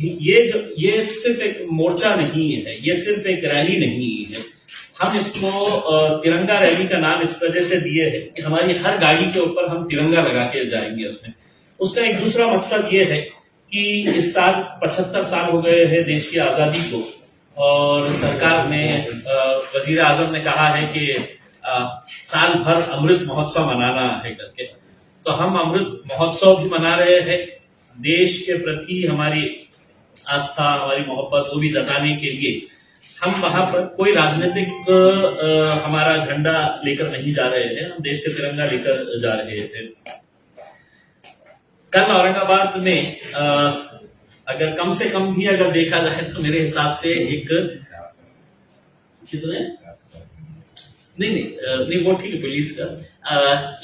ये सिर्फ एक मोर्चा नहीं है, ये सिर्फ एक रैली नहीं है। हम इसको तिरंगा रैली का नाम इस वजह से दिए है कि हमारी हर गाड़ी के ऊपर हम तिरंगा लगा के जाएंगे उसमें। उसका एक दूसरा मकसद ये है कि इस साल 75 साल हो गए हैं देश की आजादी को, और सरकार ने वजीर आजम ने कहा है कि साल भर अमृत महोत्सव मनाना है करके। तो हम अमृत महोत्सव भी मना रहे हैं, देश के प्रति हमारी आस्था, हमारी मोहब्बत वो भी जताने के लिए हम वहां पर कोई राजनीतिक हमारा झंडा लेकर नहीं जा रहे हैं, हम देश के तिरंगा लेकर जा रहे थे। कल औरंगाबाद में अगर कम से कम भी अगर देखा जाए तो मेरे हिसाब से एक नहीं वो ठीक है पुलिस का,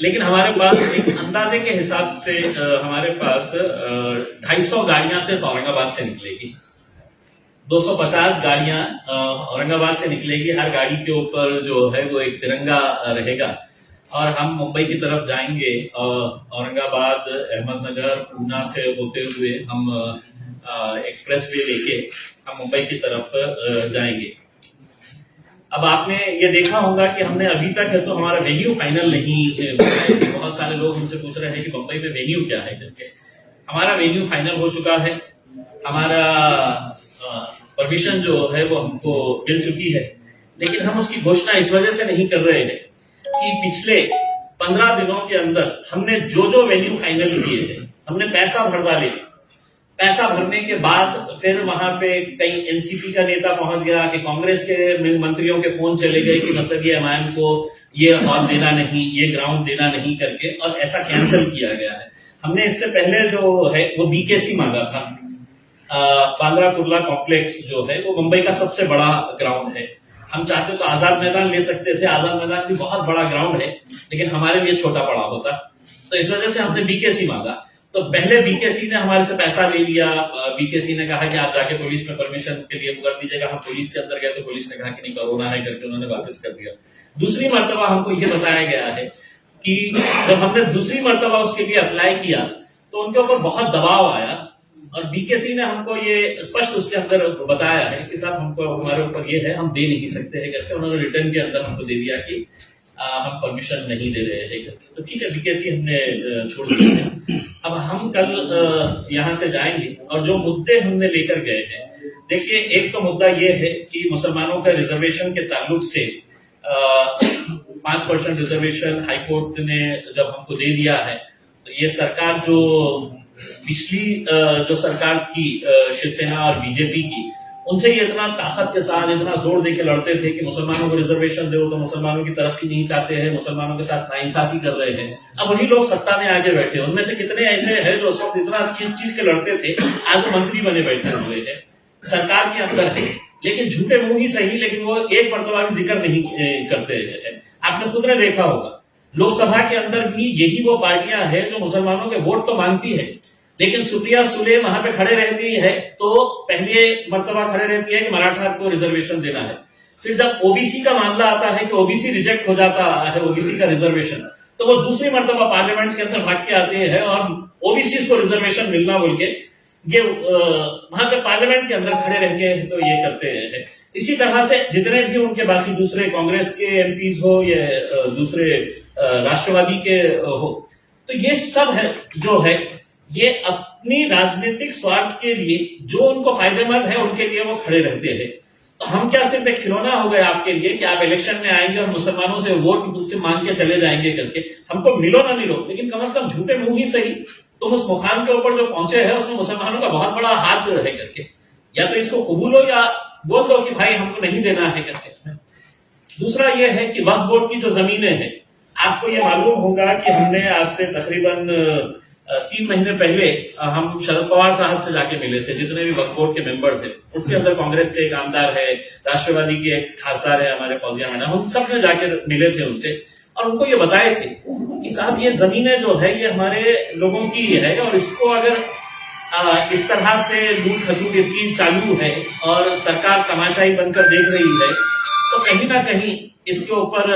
लेकिन हमारे पास एक अंदाजे के हिसाब से हमारे पास 250 गाड़ियां सिर्फ औरंगाबाद से निकलेगी, 250 गाड़ियां औरंगाबाद से निकलेगी। हर गाड़ी के ऊपर जो है वो एक तिरंगा रहेगा, और हम मुंबई की तरफ जाएंगे। औरंगाबाद, अहमदनगर, पूना से होते हुए हम एक्सप्रेस वे लेके हम मुंबई की तरफ जाएंगे। अब आपने ये देखा होगा कि हमने अभी तक है तो हमारा वेन्यू फाइनल नहीं बताया। बहुत सारे लोग हमसे पूछ रहे हैं कि मुंबई में वेन्यू क्या है करके। हमारा वेन्यू फाइनल हो चुका है, हमारा परमिशन जो है वो हमको मिल चुकी है, लेकिन हम उसकी घोषणा इस वजह से नहीं कर रहे हैं कि पिछले 15 दिनों के अंदर हमने जो वेन्यू फाइनल किए हैं, हमने पैसा भर डाले। पैसा भरने के बाद फिर वहां पे कई एनसीपी का नेता पहुंच गया कि कांग्रेस के मंत्रियों के फोन चले गए कि मतलब ये एमआईएम को ये हॉल देना नहीं, ये ग्राउंड देना नहीं करके, और ऐसा कैंसिल किया गया है। हमने इससे पहले जो है वो बीकेसी मांगा था। पांद्रा कुर्ला कॉम्प्लेक्स जो है वो मुंबई का सबसे बड़ा ग्राउंड है। हम चाहते तो आजाद मैदान ले सकते थे, आजाद मैदान भी बहुत बड़ा ग्राउंड है, लेकिन हमारे लिए छोटा बड़ा होता, तो इस वजह से हमने बीकेसी मांगा। तो पहले बीकेसी ने हमारे से पैसा ले लिया। बीकेसी ने कहा कि आप जाके पुलिस में परमिशन के लिए कर दीजिएगा। हम पुलिस के अंदर गए तो पुलिस ने कहा कि नहीं कोरोना है करके उन्होंने वापस कर दिया। दूसरी मर्तबा हमको ये बताया गया है कि जब हमने दूसरी मर्तबा उसके लिए अप्लाई किया तो उनके ऊपर बहुत दबाव आया, और बीकेसी ने हमको ये स्पष्ट उसके अंदर बताया है कि साहब हमको हमारे ऊपर ये है, हम दे नहीं सकते हैं करके। उन्होंने रिटर्न के अंदर हमको दे दिया कि हम परमिशन नहीं दे रहे हैं करके। तो ठीक है, बीकेसी हमने छोड़ दिया है। अब हम कल यहाँ से जाएंगे, और जो मुद्दे हमने लेकर गए हैं, देखिए एक तो मुद्दा ये है कि मुसलमानों का रिजर्वेशन के ताल्लुक से 5% रिजर्वेशन हाईकोर्ट ने जब हमको दे दिया है, तो ये सरकार जो पिछली जो सरकार थी शिवसेना और बीजेपी की, उनसे ये इतना ताकत के साथ इतना जोर देके लड़ते थे कि मुसलमानों को रिजर्वेशन दो, तो मुसलमानों की तरक्की नहीं चाहते हैं, मुसलमानों के साथ नाइंसाफी कर रहे हैं। अब वही लोग सत्ता में आके बैठे, उनमें से कितने ऐसे हैं जो उस वक्त इतना चीख के लड़ते थे, आज वो मंत्री बने बैठे हुए हैं, सरकार के अंदर है, लेकिन झूठे मुंह ही सही, लेकिन वो एक मर्तबा भी जिक्र नहीं करते हैं। आपने खुद ने देखा होगा लोकसभा के अंदर भी यही वो पार्टियां हैं जो मुसलमानों के वोट तो मांगती है, लेकिन सुप्रिया सुले वहां पे खड़े रहती है तो पहले मर्तबा खड़े रहती है कि मराठा को रिजर्वेशन देना है। फिर जब ओबीसी का मामला आता है कि ओबीसी रिजेक्ट हो जाता है, ओबीसी का रिजर्वेशन, तो वो दूसरी मर्तबा पार्लियामेंट के अंदर भाग के आते हैं और ओबीसी को रिजर्वेशन मिलना बोल के ये वहां पे पार्लियामेंट के अंदर खड़े रह के तो ये करते हैं। इसी तरह से जितने भी उनके बाकी दूसरे कांग्रेस के एमपीज हो या दूसरे राष्ट्रवादी के हो, तो ये सब है जो है ये अपनी राजनीतिक स्वार्थ के लिए जो उनको फायदेमंद है उनके लिए वो खड़े रहते हैं। तो हम क्या सिर्फ एक खिलौना हो गए आपके लिए कि आप इलेक्शन में आएंगे और मुसलमानों से वोट से मांग के चले जाएंगे करके? हमको मिलो ना मिलो, लेकिन कम से कम झूठे मुंह ही सही तुम उस मुकाम के ऊपर जो पहुंचे हैं उसमें मुसलमानों का बहुत बड़ा हाथ है करके, या तो इसको कबूल हो या बोल दो कि भाई हमको नहीं देना है करके। इसमें दूसरा ये है कि वक्फ बोर्ड की जो जमीनें हैं, आपको ये मालूम होगा कि हमने आज से तकरीबन 3 महीने पहले हम शरद पवार साहब से जाके मिले थे, जितने भी वक्फ बोर्ड के मेंबर्स हैं, उसके अंदर कांग्रेस के एक आमदार है, राष्ट्रवादी के एक खासदार है हमारे फौजिया मैडम, हम सब ने जाके मिले थे उनसे और उनको ये बताए थे कि साहब ये जमीनें जो है ये हमारे लोगों की है, और इसको अगर इस तरह से लूट खसूट स्कीम चालू है और सरकार तमाशाई बनकर देख रही है, तो तो कहीं ना कहीं इसके ऊपर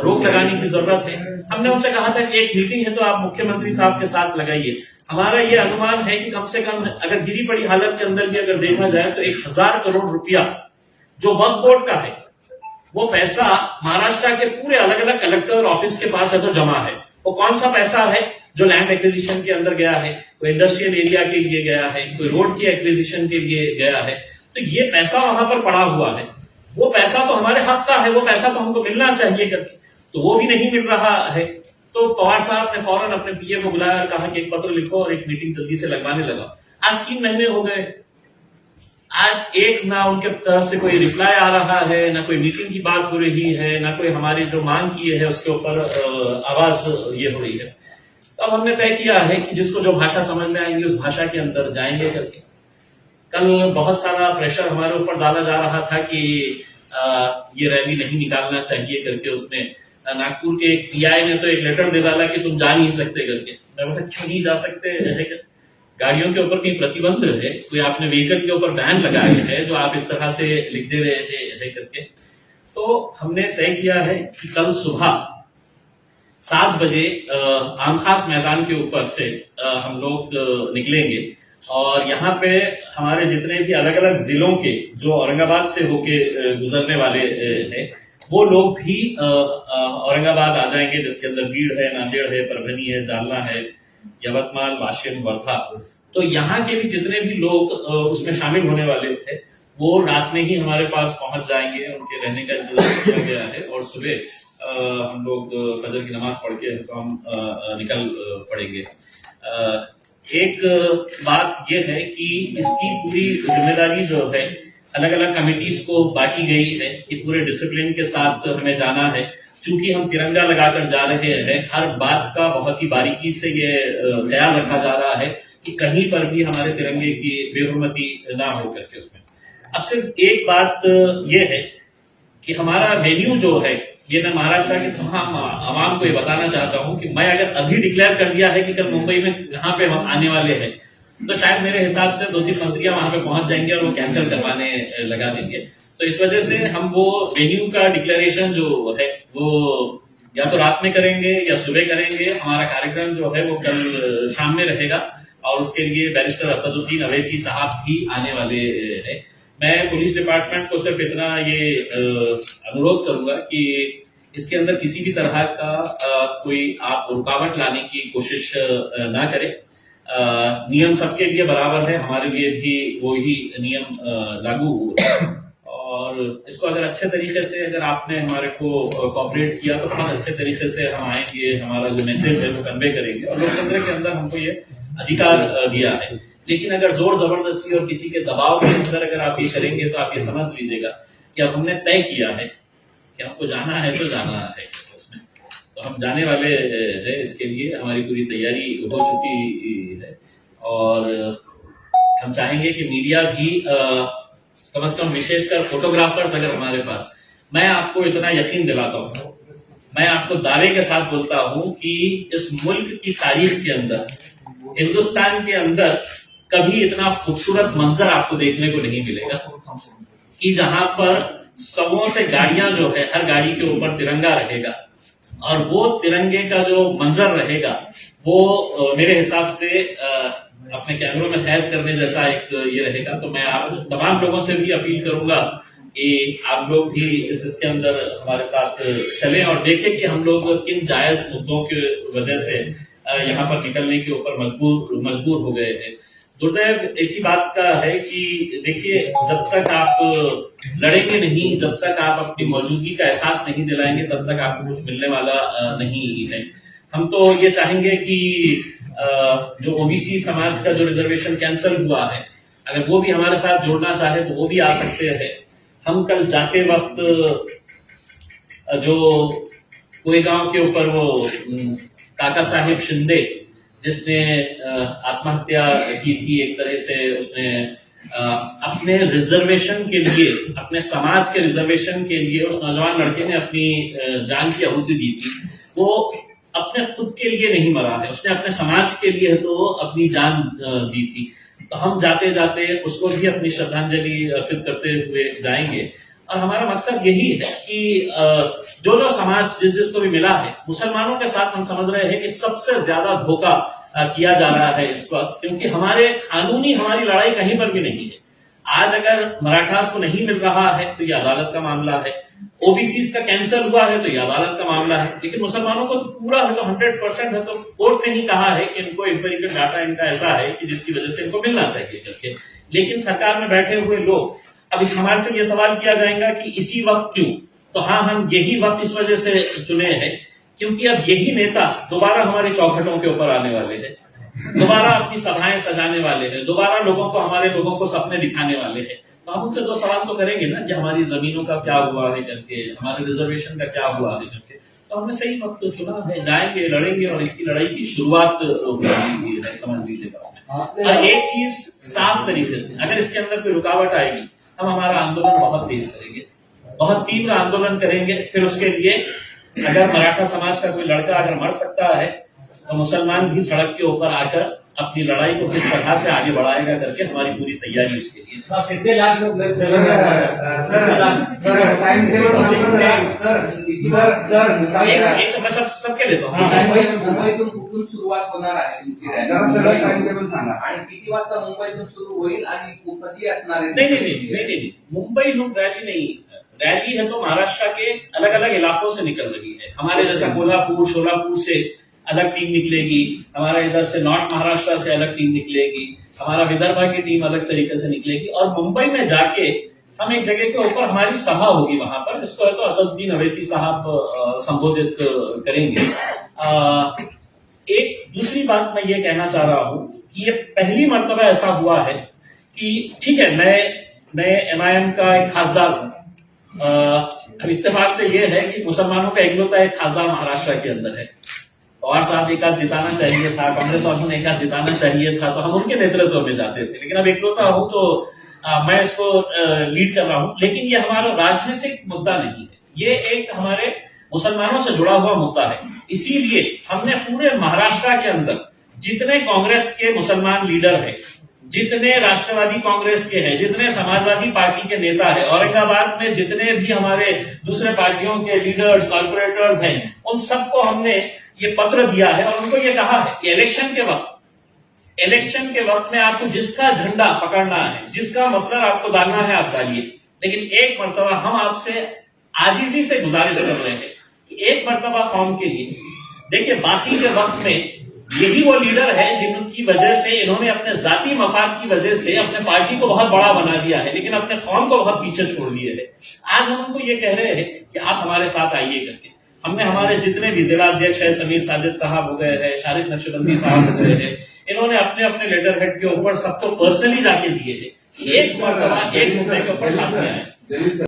रोक लगाने की जरूरत है। हमने उनसे कहा था कि एक मीटिंग है तो आप मुख्यमंत्री साहब के साथ लगाइए। हमारा ये अनुमान है कि कम से कम अगर गिरी पड़ी हालत के अंदर भी अगर देखा जाए तो 1000 करोड़ रुपया जो वक्फ बोर्ड का है, वो पैसा महाराष्ट्र के पूरे अलग अलग कलेक्टर ऑफिस के पास है तो जमा है। वो कौन सा पैसा है जो लैंड एक्विजिशन के अंदर गया है, कोई इंडस्ट्रियल एरिया के लिए गया है, कोई रोड की एक्विजिशन के लिए गया है, तो ये पैसा वहां पर पड़ा हुआ है। वो पैसा तो हमारे हक का है, वो पैसा तो हमको मिलना चाहिए करके, तो वो भी नहीं मिल रहा है। तो पवार साहब ने फौरन अपने पीए को बुलाया और कहा कि एक पत्र लिखो और एक मीटिंग जल्दी से लगवाने लगा। आज 3 महीने हो गए, आज एक ना उनके तरफ से कोई रिप्लाई आ रहा है, ना कोई मीटिंग की बात हो रही है, ना कोई हमारी जो मांग की है उसके ऊपर आवाज ये हो रही है। तो अब हमने तय किया है कि जिसको जो भाषा समझ में आएंगी उस भाषा के अंदर जाएंगे करके। कल बहुत सारा प्रेशर हमारे ऊपर डाला जा रहा था कि ये रैली नहीं निकालना चाहिए करके। उसने नागपुर के एक पीआई ने तो एक लेटर दे डाला कि तुम जा नहीं सकते करके। मैं बोला क्यों नहीं जा सकते, गाड़ियों के ऊपर कहीं प्रतिबंध है, कोई आपने व्हीकल के ऊपर बैन लगाए है जो आप इस तरह से लिख दे रहे हैं करके। तो हमने तय किया है कि कल सुबह 7 बजे आमखास मैदान के ऊपर से हम लोग निकलेंगे और यहाँ पे हमारे जितने भी अलग अलग जिलों के जो औरंगाबाद से होके गुजरने वाले हैं वो लोग भी औरंगाबाद आ जाएंगे, जिसके अंदर बीड़ है, नांदेड़ है, परभनी है, जालना है, यवतमाल, वाशिम, वर्धा। तो यहाँ के भी जितने भी लोग उसमें शामिल होने वाले थे वो रात में ही हमारे पास पहुंच जाएंगे। उनके रहने का इंतजाम किया गया है और सुबह हम लोग फजर की नमाज पढ़ के तो हम निकल पड़ेंगे। एक बात यह है कि इसकी पूरी जिम्मेदारी जो है अलग अलग कमिटीज को बांटी गई है कि पूरे डिसिप्लिन के साथ हमें जाना है। चूंकि हम तिरंगा लगाकर जा रहे हैं, हर बात का बहुत ही बारीकी से ये ख्याल रखा जा रहा है कि कहीं पर भी हमारे तिरंगे की बेहुरमती ना हो करके उसमें। अब सिर्फ एक बात ये है कि हमारा वेन्यू जो है, ये मैं महाराष्ट्र के तमाम आवाम को ये बताना चाहता हूं कि मैं अगर अभी डिक्लेयर कर दिया है कि कल मुंबई में जहां पे हम आने वाले हैं तो शायद मेरे हिसाब से 2-3 मंत्रियां वहां पे पहुंच जाएंगे और वो कैंसिल करवाने लगा देंगे। तो इस वजह से हम वो वेन्यू का डिक्लेरेशन जो है वो या तो रात में करेंगे या सुबह करेंगे। हमारा कार्यक्रम जो है वो कल शाम में रहेगा और उसके लिए बैरिस्टर असदुद्दीन अवैसी साहब भी आने वाले हैं। मैं पुलिस डिपार्टमेंट को सिर्फ इतना ये अनुरोध करूंगा कि इसके अंदर किसी भी तरह का कोई आप रुकावट लाने की कोशिश ना करें। नियम सबके लिए बराबर है, हमारे लिए भी वही नियम लागू हुए और इसको अगर अच्छे तरीके से अगर आपने हमारे को कोऑपरेट किया तो बहुत अच्छे तरीके से हम आएंगे, हमारा जो मैसेज है वो कन्वे करेंगे। और लोकतंत्र के अंदर हमको ये अधिकार दिया है, लेकिन अगर जोर जबरदस्ती और किसी के दबाव के अंदर अगर आप ये करेंगे तो आप ये समझ लीजिएगा कि अब हमने तय किया है कि हमको जाना है तो जाना है उसमें, तो हम जाने वाले हैं। इसके लिए हमारी पूरी तैयारी हो चुकी है और हम चाहेंगे कि मीडिया भी कम से कम विशेषकर फोटोग्राफर्स अगर हमारे पास, मैं आपको इतना यकीन दिलाता हूँ, मैं आपको दावे के साथ बोलता हूँ कि इस मुल्क की तारीख के अंदर, हिंदुस्तान के अंदर कभी इतना खूबसूरत मंजर आपको देखने को नहीं मिलेगा कि जहां पर सौों से गाड़ियां जो है, हर गाड़ी के ऊपर तिरंगा रहेगा और वो तिरंगे का जो मंजर रहेगा वो मेरे हिसाब से अपने कैमरों में कैद करने जैसा एक ये रहेगा। तो मैं आप तमाम लोगों से भी अपील करूंगा कि आप लोग भी इसके अंदर हमारे साथ चलें और देखें कि हम लोग किन जायज मुद्दों की वजह से यहाँ पर निकलने के ऊपर मजबूर हो गए हैं। दुर्दैव ऐसी बात का है कि देखिए, जब तक आप लड़ेंगे नहीं, जब तक आप अपनी मौजूदगी का एहसास नहीं दिलाएंगे, तब तक आपको कुछ मिलने वाला नहीं है। हम तो ये चाहेंगे कि जो ओबीसी समाज का जो रिजर्वेशन कैंसिल हुआ है, अगर वो भी हमारे साथ जुड़ना चाहे तो वो भी आ सकते हैं। हम कल जाते वक्त जो कोईगांव के ऊपर वो काका साहिब शिंदे जिसने आत्महत्या की थी, एक तरह से उसने अपने रिजर्वेशन के लिए, अपने समाज के रिजर्वेशन के लिए उस नौजवान लड़के ने अपनी जान की आहुति दी थी। वो अपने खुद के लिए नहीं मरा है, उसने अपने समाज के लिए तो अपनी जान दी थी। तो हम जाते जाते उसको भी अपनी श्रद्धांजलि अर्पित करते हुए जाएंगे और हमारा मकसद यही है कि जो समाज जिसको भी मिला है, मुसलमानों के साथ हम समझ रहे हैं कि सबसे ज्यादा धोखा किया जा रहा है इस वक्त, क्योंकि हमारे कानूनी हमारी लड़ाई कहीं पर भी नहीं है। आज अगर मराठास को नहीं मिल रहा है तो ये अदालत का मामला है, ओबीसी का कैंसिल हुआ है तो ये अदालत का मामला है, लेकिन मुसलमानों को तो पूरा है, तो 100% है, तो कोर्ट ने ही कहा है कि इनको एम्पिरिकल डाटा इनका ऐसा है कि जिसकी वजह से इनको मिलना चाहिए करके। लेकिन सरकार में बैठे हुए लोग, अब हमारे से ये सवाल किया जाएगा कि इसी वक्त क्यों, तो हाँ, हम यही वक्त इस वजह से चुने हैं क्योंकि अब यही नेता दोबारा हमारे चौखटों के ऊपर आने वाले हैं, दोबारा अपनी सभाएं सजाने वाले हैं, दोबारा लोगों को, हमारे लोगों को सपने दिखाने वाले हैं। तो हम उनसे 2 सवाल तो करेंगे ना कि हमारी जमीनों का क्या हुआ है करके, हमारे रिजर्वेशन का क्या हुआ है करके। तो हमने सही वक्त तो चुना है, जाएंगे, लड़ेंगे और इसकी लड़ाई की शुरुआत है, समझ लीजिएगा। और एक चीज साफ तरीके से, अगर इसके अंदर कोई रुकावट आएगी, हम हमारा आंदोलन बहुत तेज करेंगे, बहुत तीव्र आंदोलन करेंगे। फिर उसके लिए अगर मराठा समाज का कोई लड़का अगर मर सकता है तो मुसलमान भी सड़क के ऊपर आकर अपनी लड़ाई को किस तरह से आगे बढ़ाएगा करके हमारी पूरी तैयारी उसके लिए। कितने लाख लोग मैं सबके लेता हूँ। मुंबईतून कुठून सुरुवात होणार आहे तुमची रॅली? टाइम टेबल सांगा आणि किती वाजता मुंबईतून सुरू होईल आणि कशी असणार आहे? नहीं, मुंबई लोग रैली नहीं, रैली है तो महाराष्ट्र के अलग अलग इलाकों से निकल रही है। हमारे जैसा कोल्हापुर, शोलापुर से अलग टीम निकलेगी, हमारा इधर से नॉर्थ महाराष्ट्र से अलग टीम निकलेगी, हमारा विदर्भ की टीम अलग तरीके से निकलेगी, और मुंबई में जाके हम एक जगह के ऊपर हमारी सभा होगी वहां पर, जिसको है तो असदुद्दीन अवैसी साहब संबोधित करेंगे। एक दूसरी बात मैं ये कहना चाह रहा हूं कि ये पहली मर्तबा ऐसा हुआ है कि ठीक है, मैं MIM का एक खासदार हूं, अब इत्तेफाक से ये है कि मुसलमानों का इकलौता एक खासदार महाराष्ट्र के अंदर है। पवार साहब एक आध जिताना चाहिए था, कांग्रेस वालों ने एक आध जिताना चाहिए था, तो हम उनके नेतृत्व में जाते थे, लेकिन अब इकलौता हूं तो मैं इसको लीड कर रहा हूं। लेकिन ये हमारा राजनीतिक मुद्दा नहीं है, ये एक हमारे मुसलमानों से जुड़ा हुआ मुद्दा है। इसीलिए हमने पूरे महाराष्ट्र के अंदर जितने कांग्रेस के मुसलमान लीडर हैं, जितने राष्ट्रवादी कांग्रेस के हैं, जितने समाजवादी पार्टी के नेता है, औरंगाबाद में जितने भी हमारे दूसरे पार्टियों के लीडर्स, कॉर्पोरेटर्स हैं, उन सबको हमने ये पत्र दिया है और उनको ये कहा है कि इलेक्शन के वक्त में आपको जिसका झंडा पकड़ना है, जिसका मफलर आपको डालना है, आप डालिए। लेकिन एक मर्तबा हम आपसे आजिजी से गुजारिश कर रहे हैं कि एक मर्तबा कौम के लिए देखिए, बाकी के वक्त में यही वो लीडर है जिनकी वजह से इन्होंने अपने जाती मफाद की वजह से अपने पार्टी को बहुत बड़ा बना दिया है, लेकिन अपने कौम को बहुत पीछे छोड़ दिए है। आज हम उनको ये कह रहे हैं कि आप हमारे साथ आइए करके। हमने हमारे जितने भी जिला अध्यक्ष है, समीर साजिद साहब हो गए हैं, शारिक नक्शबंदी साहब हो गए हैं, इन्होंने अपने अपने लेटर हेड के ऊपर सबको पर्सनली जाके दिए हैं। एक मुद्दे के ऊपर साथ में आए।